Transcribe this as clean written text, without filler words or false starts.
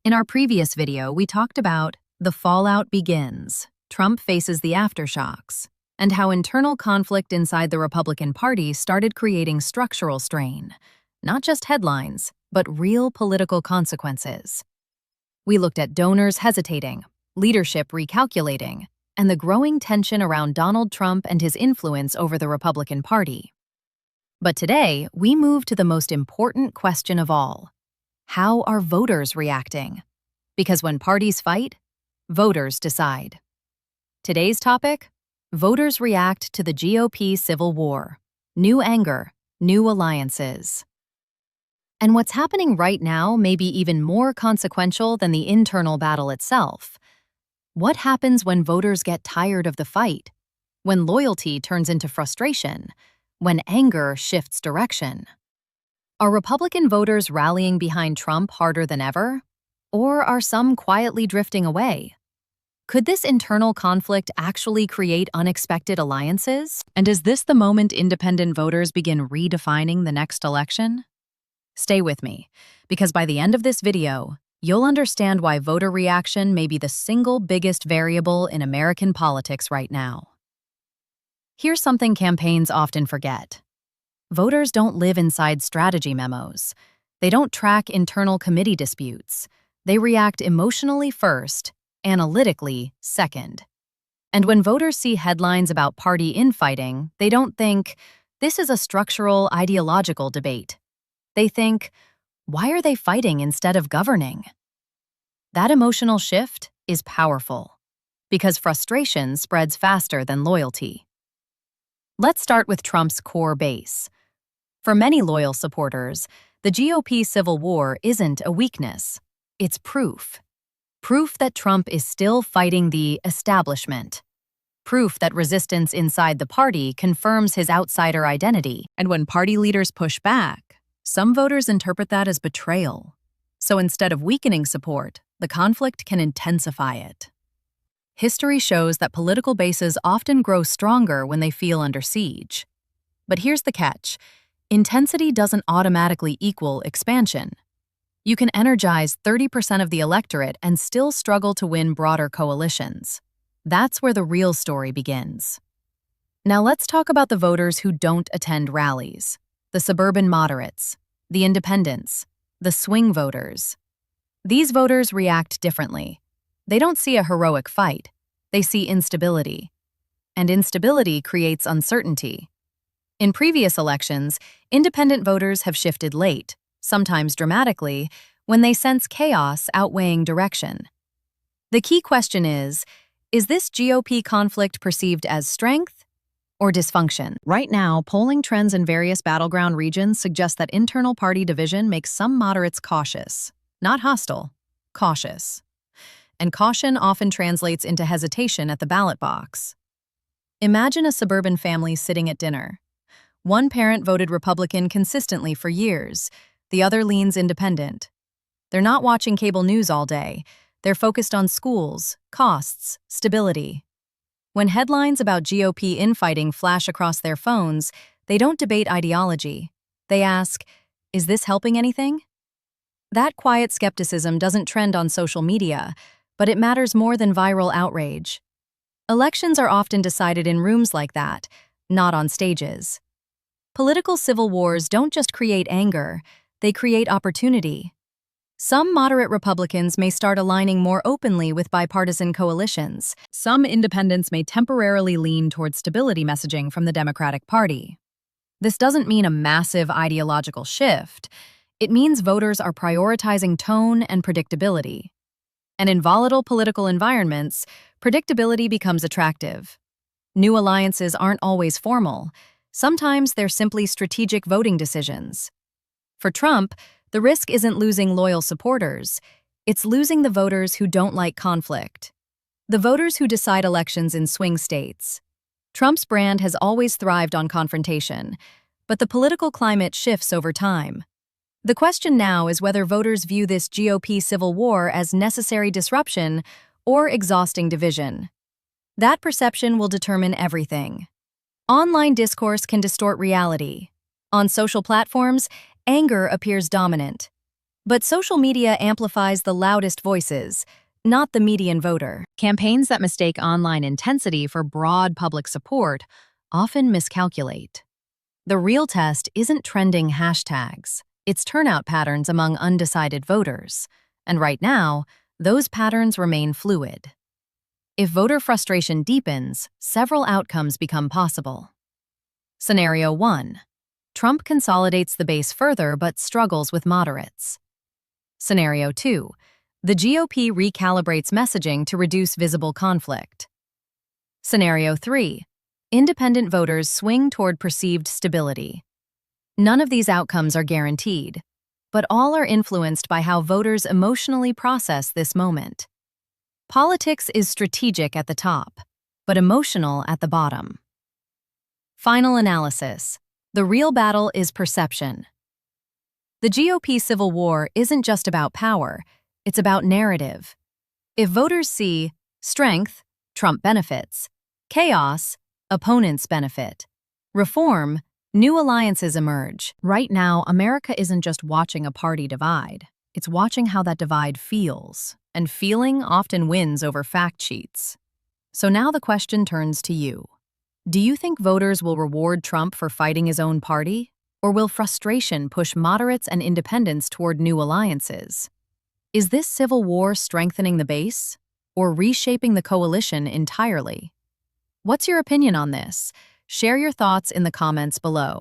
In our previous video, we talked about the fallout begins, Trump faces the aftershocks, and how internal conflict inside the Republican Party started creating structural strain, not just headlines, but real political consequences. We looked at donors hesitating, leadership recalculating, and the growing tension around Donald Trump and his influence over the Republican Party. But today, we move to the most important question of all. How are voters reacting? Because when parties fight, voters decide. Today's topic: voters react to the GOP civil war. New anger, new alliances. And what's happening right now may be even more consequential than the internal battle itself. What happens when voters get tired of the fight? When loyalty turns into frustration? When anger shifts direction? Are Republican voters rallying behind Trump harder than ever? Or are some quietly drifting away? Could this internal conflict actually create unexpected alliances? And is this the moment independent voters begin redefining the next election? Stay with me, because by the end of this video, you'll understand why voter reaction may be the single biggest variable in American politics right now. Here's something campaigns often forget. Voters don't live inside strategy memos. They don't track internal committee disputes. They react emotionally first, analytically second. And when voters see headlines about party infighting, they don't think, this is a structural, ideological debate. They think, why are they fighting instead of governing? That emotional shift is powerful, because frustration spreads faster than loyalty. Let's start with Trump's core base. For many loyal supporters, the GOP civil war isn't a weakness. It's proof. Proof that Trump is still fighting the establishment. Proof that resistance inside the party confirms his outsider identity. And when party leaders push back, some voters interpret that as betrayal. So instead of weakening support, the conflict can intensify it. History shows that political bases often grow stronger when they feel under siege. But here's the catch. Intensity doesn't automatically equal expansion. You can energize 30% of the electorate and still struggle to win broader coalitions. That's where the real story begins. Now let's talk about the voters who don't attend rallies. The suburban moderates, the independents, the swing voters. These voters react differently. They don't see a heroic fight. They see instability. And instability creates uncertainty. In previous elections, independent voters have shifted late, sometimes dramatically, when they sense chaos outweighing direction. The key question is this GOP conflict perceived as strength or dysfunction? Right now, polling trends in various battleground regions suggest that internal party division makes some moderates cautious. Not hostile, cautious. And caution often translates into hesitation at the ballot box. Imagine a suburban family sitting at dinner. One parent voted Republican consistently for years. The other leans independent. They're not watching cable news all day. They're focused on schools, costs, stability. When headlines about GOP infighting flash across their phones, they don't debate ideology. They ask, is this helping anything? That quiet skepticism doesn't trend on social media, but it matters more than viral outrage. Elections are often decided in rooms like that, not on stages. Political civil wars don't just create anger, they create opportunity. Some moderate Republicans may start aligning more openly with bipartisan coalitions. Some independents may temporarily lean toward stability messaging from the Democratic Party. This doesn't mean a massive ideological shift. It means voters are prioritizing tone and predictability. And in volatile political environments, predictability becomes attractive. New alliances aren't always formal. Sometimes they're simply strategic voting decisions. For Trump, the risk isn't losing loyal supporters. It's losing the voters who don't like conflict. The voters who decide elections in swing states. Trump's brand has always thrived on confrontation, but the political climate shifts over time. The question now is whether voters view this GOP civil war as necessary disruption or exhausting division. That perception will determine everything. Online discourse can distort reality. On social platforms, anger appears dominant. But social media amplifies the loudest voices, not the median voter. Campaigns that mistake online intensity for broad public support often miscalculate. The real test isn't trending hashtags, it's turnout patterns among undecided voters. And right now, those patterns remain fluid. If voter frustration deepens, several outcomes become possible. Scenario 1. Trump consolidates the base further but struggles with moderates. Scenario 2. The GOP recalibrates messaging to reduce visible conflict. Scenario 3. Independent voters swing toward perceived stability. None of these outcomes are guaranteed, but all are influenced by how voters emotionally process this moment. Politics is strategic at the top, but emotional at the bottom. Final analysis. The real battle is perception. The GOP civil war isn't just about power, it's about narrative. If voters see strength, Trump benefits; chaos, opponents benefit; reform, new alliances emerge. Right now, America isn't just watching a party divide, it's watching how that divide feels, and feeling often wins over fact sheets. So now the question turns to you. Do you think voters will reward Trump for fighting his own party? Or will frustration push moderates and independents toward new alliances? Is this civil war strengthening the base, or reshaping the coalition entirely? What's your opinion on this? Share your thoughts in the comments below.